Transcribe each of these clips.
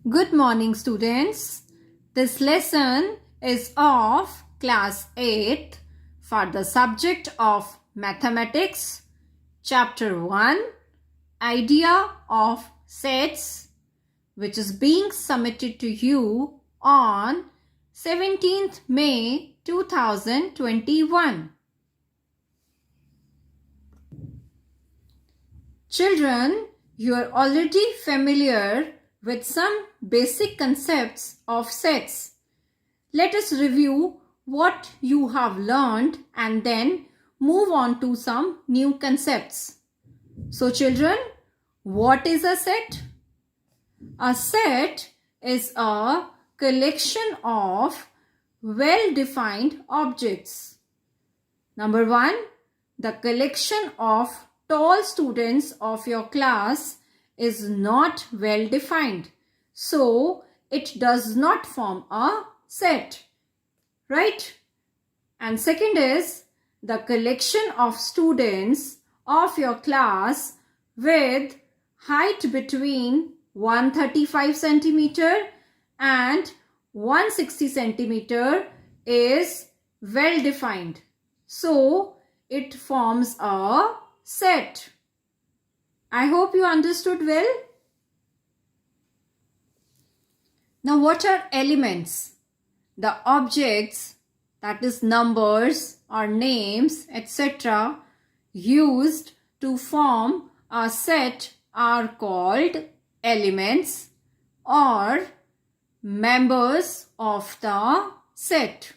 Good morning, students. This lesson is of class 8th for the subject of mathematics, chapter 1, idea of sets, which is being submitted to you on 17th May 2021. Children, you are already familiar with some basic concepts of sets. Let us review what you have learned and then move on to some new concepts. So children, what is a set? A set is a collection of well-defined objects. Number 1, the collection of tall students of your class is not well defined. So it does not form a set. Right? And second is the collection of students of your class with height between 135 centimeter and 160 centimeter is well defined. So it forms a set. I hope you understood well. Now what are elements? The objects, that is numbers or names, etc. used to form a set are called elements or members of the set.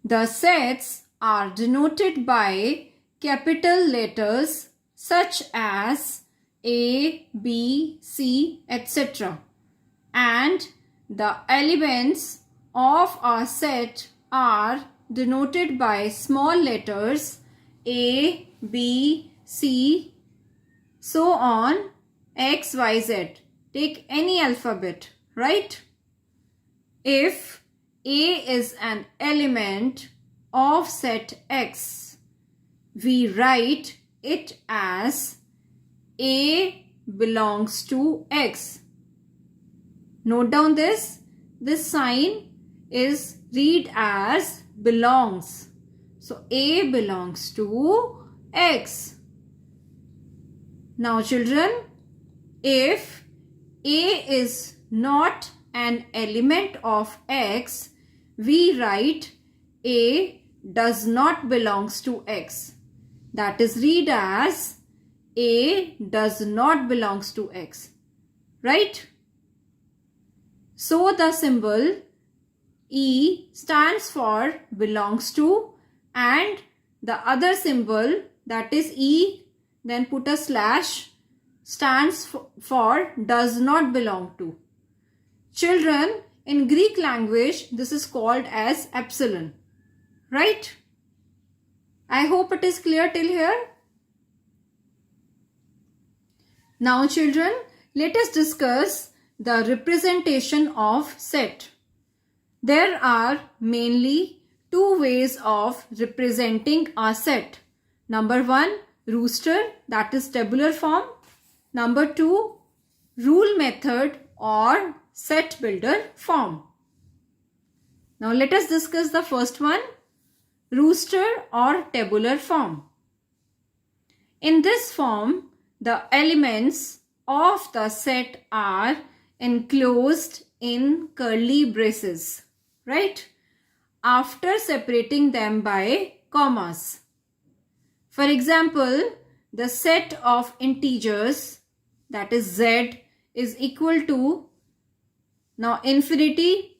The sets are denoted by capital letters such as A, B, C, etc. And the elements of a set are denoted by small letters A, B, C, so on, X, Y, Z. Take any alphabet, right? If A is an element of set X, we write it as A belongs to X. Note down this. This sign is read as belongs. So A belongs to X. Now children, if A is not an element of X, we write A does not belongs to X. That is read as A does not belongs to X. Right? So the symbol E stands for belongs to, and the other symbol, that is E, then put a slash, stands for does not belong to. Children, in Greek language, this is called as epsilon. Right? I hope it is clear till here. Now children, let us discuss the representation of set. There are mainly two ways of representing a set. Number 1, rooster, that is tabular form. Number 2, rule method or set builder form. Now let us discuss the first one, rooster or tabular form. In this form, the elements of the set are enclosed in curly braces, right? After separating them by commas. For example, the set of integers, that is Z, is equal to, now infinity,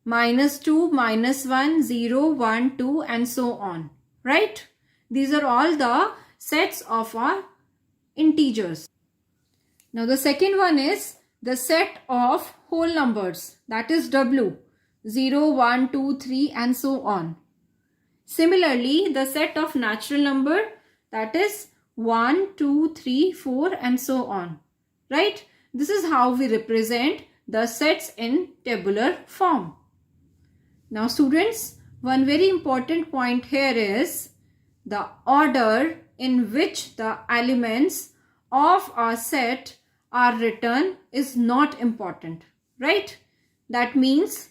-2, -1, 0, 1, 2 and so on, right? These are all the sets of our integers. Now the second one is the set of whole numbers, that is W, 0, 1, 2, 3 and so on. Similarly, the set of natural number, that is 1, 2, 3, 4 and so on, right? This is how we represent the sets in tabular form. Now students, one very important point here is the order in which the elements of a set are written is not important, right? That means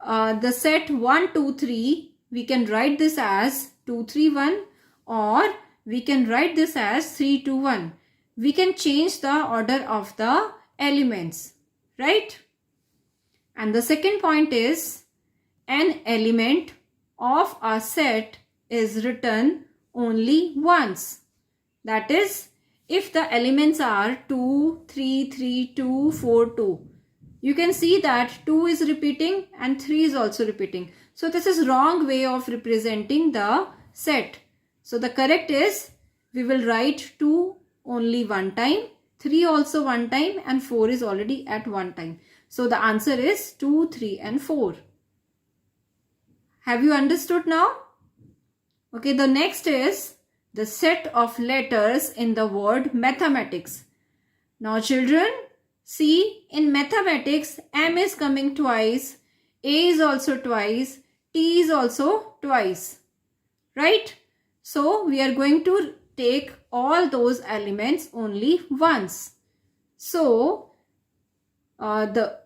the set 1, 2, 3, we can write this as 2, 3, 1, or we can write this as 3, 2, 1. We can change the order of the elements, right? And the second point is an element of a set is written only once. That is, if the elements are 2, 3, 3, 2, 4, 2. You can see that 2 is repeating and 3 is also repeating. So this is wrong way of representing the set. So the correct is, we will write 2 only one time, 3 also one time, and 4 is already at one time. So the answer is 2, 3 and 4. Have you understood now? Okay, the next is the set of letters in the word mathematics. Now children, see, in mathematics, M is coming twice, A is also twice, T is also twice, right? So we are going to take all those elements only once. So the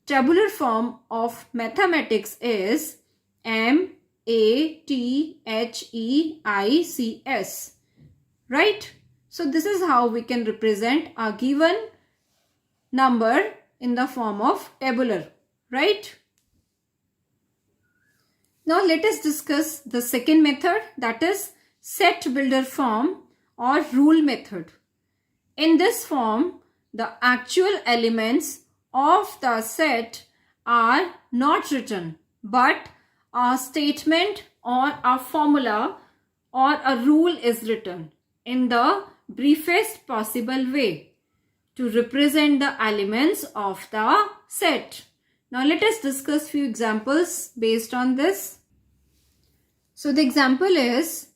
tabular form of mathematics is MATHEICS, right? So this is how we can represent a given number in the form of tabular, right? Now let us discuss the second method, that is set builder form or rule method. In this form, the actual elements of the set are not written, but a statement or a formula or a rule is written in the briefest possible way to represent the elements of the set. Now let us discuss few examples based on this. So the example is,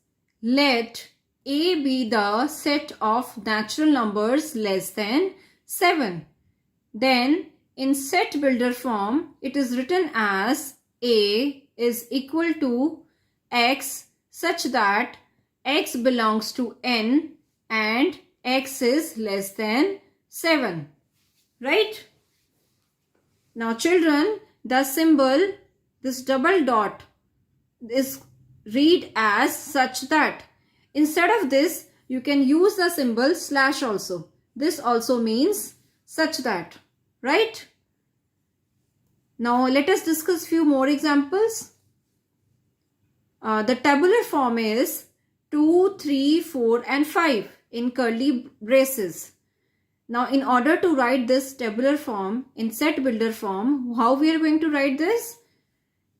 let A be the set of natural numbers less than 7. Then in set builder form, it is written as A is equal to X such that X belongs to N and X is less than 7, right? Now children, the symbol, this double dot, is read as such that. Instead of this, you can use the symbol slash also. This also means such that, right? Now let us discuss few more examples. The tabular form is 2, 3, 4 and 5 in curly braces. Now in order to write this tabular form in set builder form, how we are going to write this?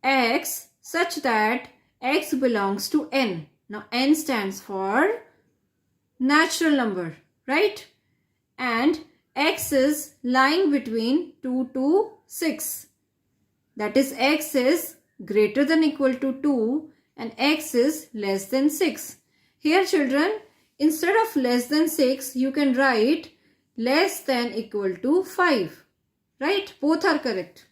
X such that X belongs to N. Now N stands for natural number, right? And X is lying between 2 to 6. That is, X is greater than equal to 2 and X is less than 6. Here children, instead of less than 6, you can write less than equal to 5. Right? Both are correct.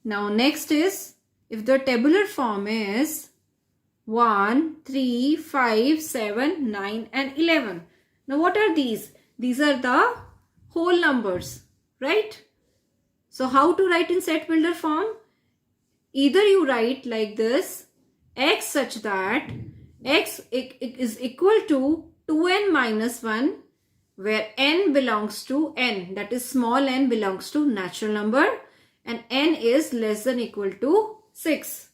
Now next is, if the tabular form is 1, 3, 5, 7, 9 and 11. Now what are these? These are the whole numbers, right? So how to write in set builder form? Either you write like this, X such that X is equal to 2n minus 1, where n belongs to n, that is small n belongs to natural number, and n is less than equal to 6,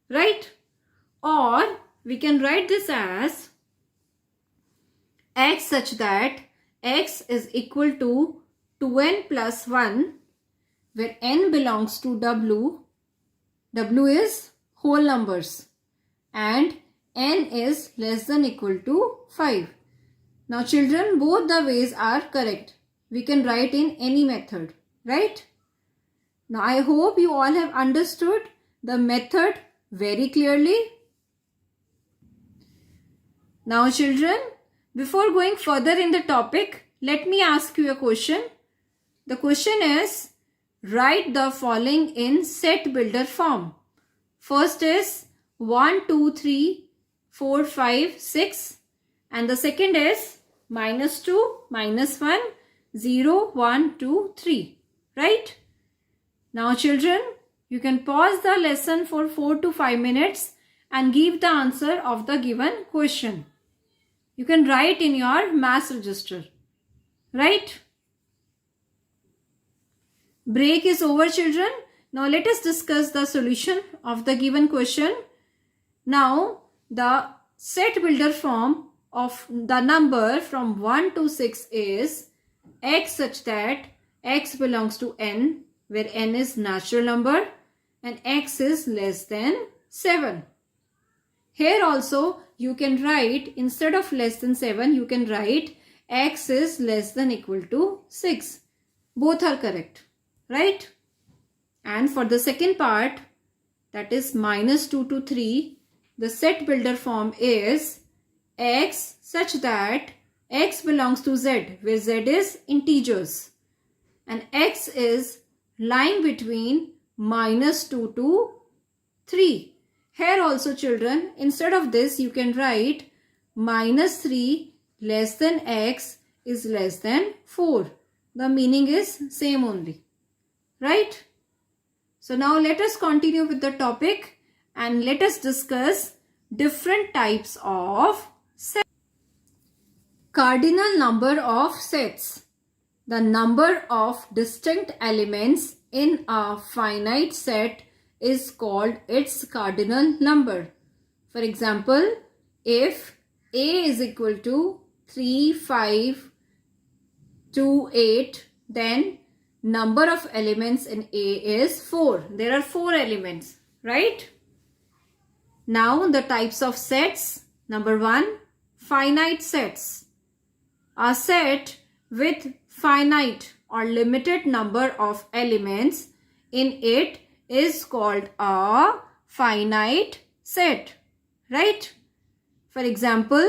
right? Or we can write this as X such that X is equal to 2n plus 1, where n belongs to W, W is whole numbers, and n is less than equal to 5. Now children, both the ways are correct. We can write in any method, right? Now I hope you all have understood the method very clearly. Now children, before going further in the topic, let me ask you a question. The question is, write the following in set builder form. First is 1, 2, 3, 4, 5, 6, and the second is -2, -1, 0, 1, 2, 3. Right? Now children, you can pause the lesson for 4 to 5 minutes and give the answer of the given question. You can write in your maths register. Right? Break is over, children. Now let us discuss the solution of the given question. Now the set builder form of the number from 1 to 6 is x such that x belongs to n, where n is natural number and x is less than 7. Here also you can write, instead of less than 7, you can write x is less than equal to 6. Both are correct. Right? And for the second part, that is -2 to 3, the set builder form is x such that x belongs to z, where z is integers, and x is lying between -2 to 3. Here also children, instead of this you can write -3 less than x is less than 4. The meaning is same only. Right? So now let us continue with the topic and let us discuss different types of sets. Cardinal number of sets. The number of distinct elements in a finite set is called its cardinal number. For example, if A is equal to 3, 5, 2, 8, then number of elements in A is 4. There are 4 elements, right? Now the types of sets. Number 1, finite sets. A set with finite or limited number of elements in it is called a finite set, right? For example,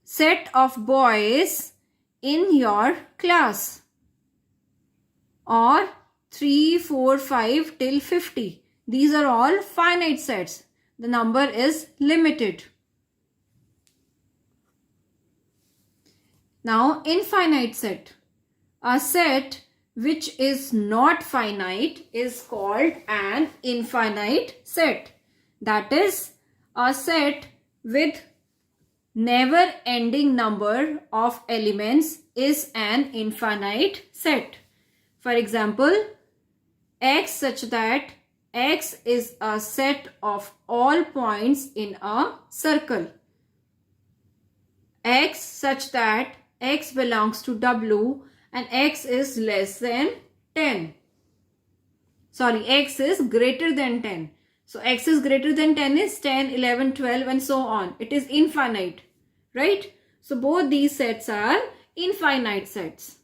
set of boys in your class, or 3, 4, 5 till 50. These are all finite sets. The number is limited. Now, infinite set. A set which is not finite is called an infinite set. That is, a set with never ending number of elements is an infinite set. For example, x such that x is a set of all points in a circle. X such that x belongs to W and x is less than 10. Sorry, x is greater than 10. So x is greater than 10 is 10, 11, 12 and so on. It is infinite, right? So both these sets are infinite sets.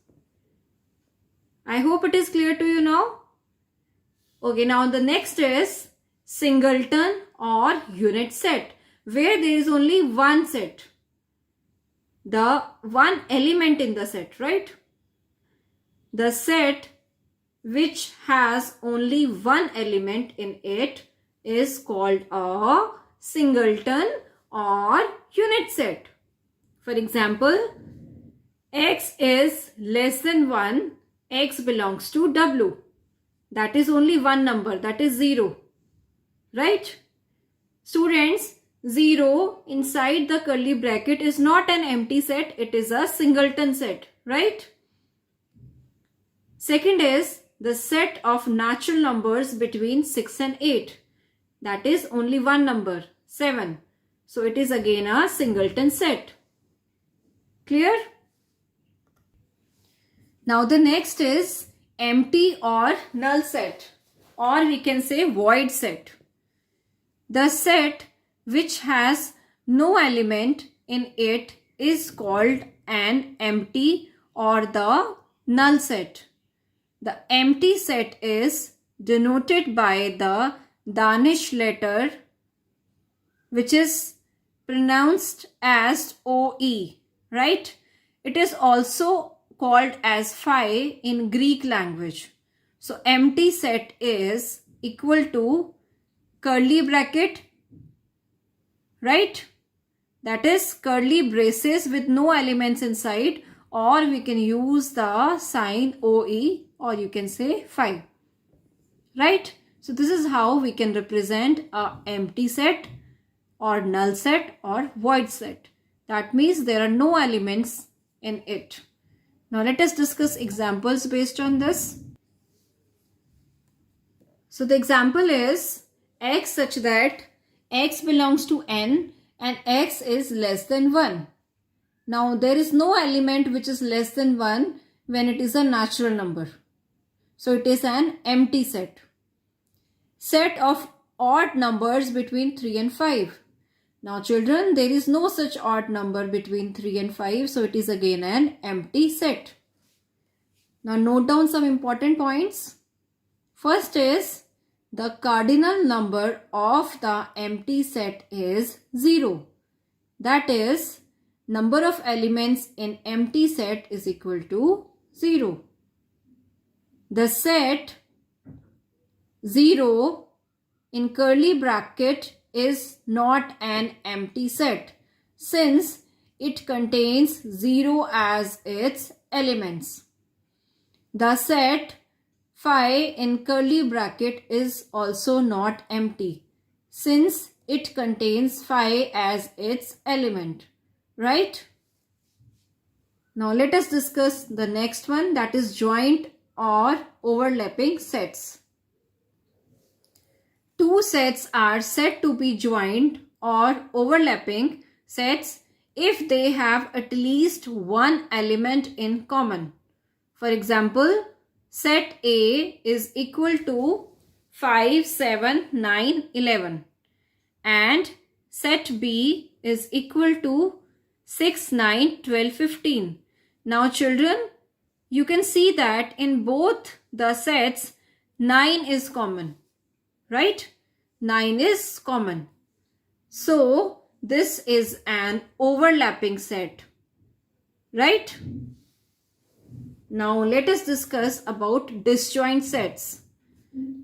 I hope it is clear to you now. Okay, now the next is singleton or unit set, where there is only one set. The one element in the set, right? The set which has only one element in it is called a singleton or unit set. For example, x is less than 1, x belongs to W. That is only one number, that is 0. Right? Students, 0 inside the curly bracket is not an empty set, it is a singleton set. Right? Second is the set of natural numbers between 6 and 8. That is only one number, 7. So it is again a singleton set. Clear? Now the next is empty or null set, or we can say void set. The set which has no element in it is called an empty or the null set. The empty set is denoted by the Danish letter which is pronounced as OE, right? It is also called as phi in Greek language. So empty set is equal to curly bracket, right? that is curly braces with no elements inside, or we can use the sign OE, or you can say 5. Right? So this is how we can represent a empty set or null set or void set. That means there are no elements in it. Now let us discuss examples based on this. So the example is x such that x belongs to n and x is less than 1. Now there is no element which is less than 1 when it is a natural number. So it is an empty set. Set of odd numbers between 3 and 5. Now children, there is no such odd number between 3 and 5. So it is again an empty set. Now note down some important points. First is the cardinal number of the empty set is 0. That is, number of elements in empty set is equal to 0. The set 0 in curly bracket is not an empty set since it contains 0 as its elements. The set 5 in curly bracket is also not empty since it contains 5 as its element. Right? Now let us discuss the next one, that is joint or overlapping sets. Two sets are said to be joint or overlapping sets if they have at least one element in common. For example, set A is equal to 5, 7, 9, 11 and set B is equal to 6, 9, 12, 15. Now children, you can see that in both the sets 9 is common. Right? 9 is common. So this is an overlapping set. Right? Now let us discuss about disjoint sets.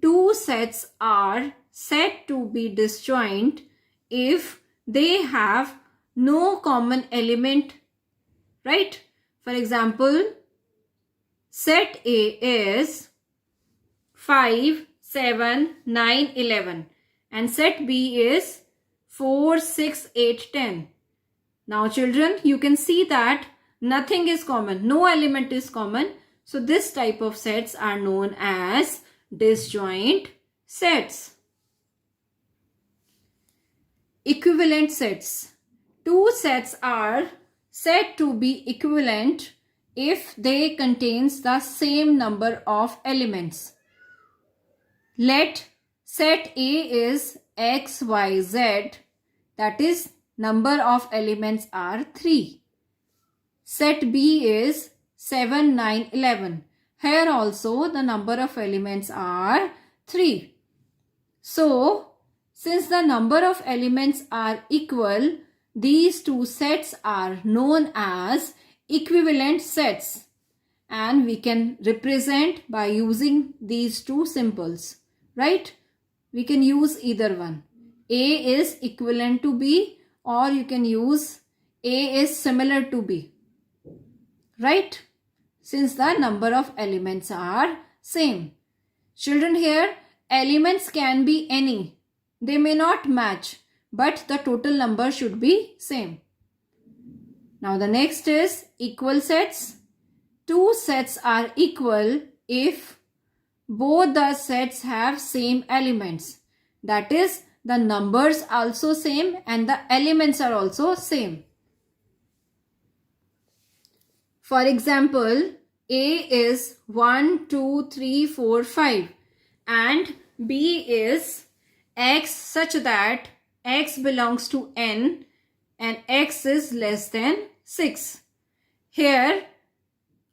Two sets are said to be disjoint if they have no common element. Right? For example, set A is 5, 7, 9, 11 and set B is 4, 6, 8, 10. Now children, you can see that nothing is common, no element is common. So this type of sets are known as disjoint sets. Equivalent sets. Two sets are said to be equivalent if they contains the same number of elements. Let set A is x, y, z, that is number of elements are 3. Set B is 7, 9, 11. Here also the number of elements are 3. So, since the number of elements are equal, these two sets are known as equivalent sets and we can represent by using these two symbols. Right? We can use either one. A is equivalent to B or you can use A is similar to B. Right? Since the number of elements are same. Children, here elements can be any. They may not match, but the total number should be same. Now the next is equal sets. Two sets are equal if both the sets have same elements. That is, the numbers also same and the elements are also same. For example, A is 1, 2, 3, 4, 5 and B is x such that x belongs to n and x is less than 6. Here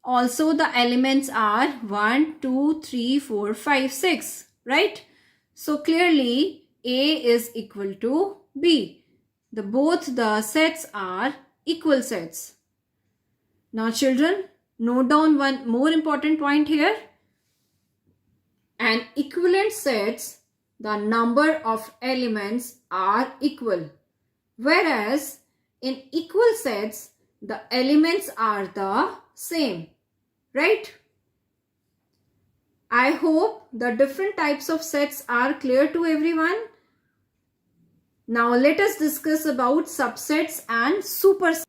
also the elements are 1, 2, 3, 4, 5, 6. Right? So clearly A is equal to B. Both the sets are equal sets. Now children, note down one more important point here. An equivalent sets, the number of elements are equal. Whereas in equal sets, the elements are the same, right? I hope the different types of sets are clear to everyone. Now let us discuss about subsets and supersets.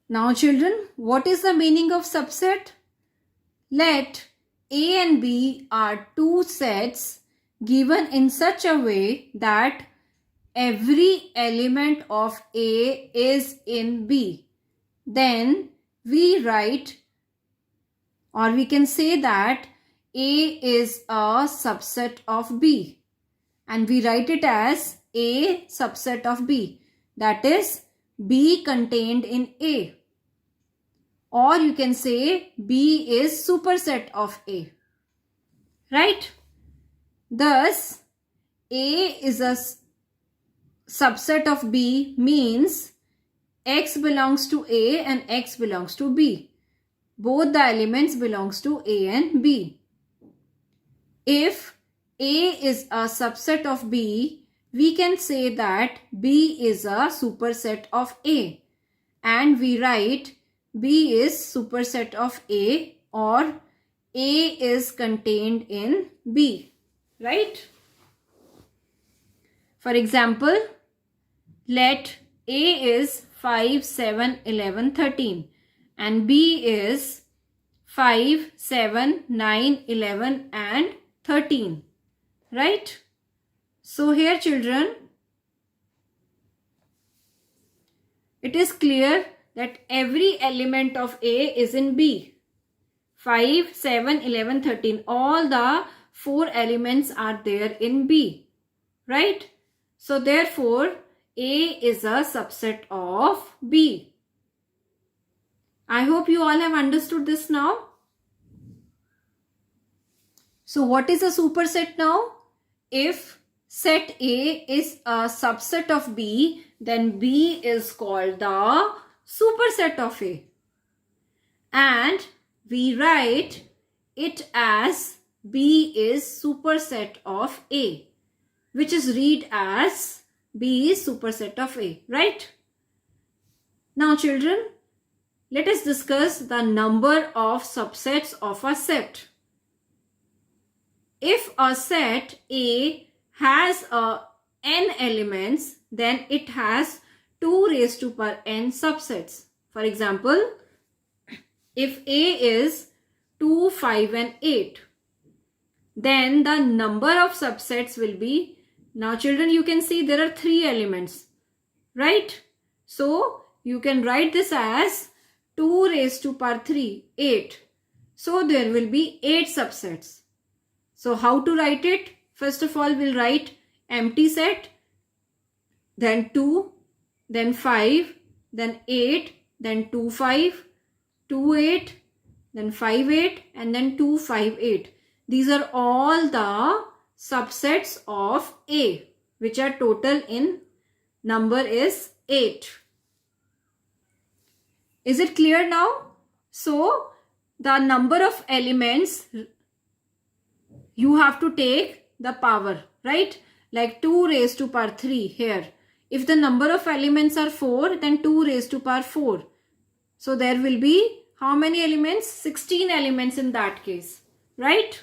Now children, what is the meaning of subset? Let A and B are two sets given in such a way that every element of A is in B. Then we write, or we can say that A is a subset of B. And we write it as A subset of B. That is B contained in A. Or you can say B is superset of A. Right? Thus, A is a subset of B means X belongs to A and X belongs to B. Both the elements belongs to A and B. If A is a subset of B, we can say that B is a superset of A. And we write B is superset of A, or A is contained in B, right? For example, let A is 5, 7, 11, 13 and B is 5, 7, 9, 11 and 13, right? So here children, it is clear that every element of A is in B. 5, 7, 11, 13. All the 4 elements are there in B. Right? So therefore, A is a subset of B. I hope you all have understood this now. So what is a superset now? If set A is a subset of B, then B is called the superset of A. And we write it as B is superset of A, which is read as B is superset of A, right? Now children, let us discuss the number of subsets of a set. If a set A has n elements, then it has 2 raised to power n subsets. For example, if A is 2, 5 and 8, then the number of subsets will be, now children, you can see there are 3 elements, right? So you can write this as 2 raised to power 3, 8. So there will be 8 subsets. So how to write it? First of all, we'll write empty set, then 2, then 5, then 8, then 2, 5, 2, 8, then 5, 8 and then 2, 5, 8. These are all the subsets of A, which are total in number is 8. Is it clear now? So the number of elements, you have to take the power, right? Like 2 raised to power 3 here. If the number of elements are 4, then 2 raised to power 4. So there will be how many elements? 16 elements in that case, right?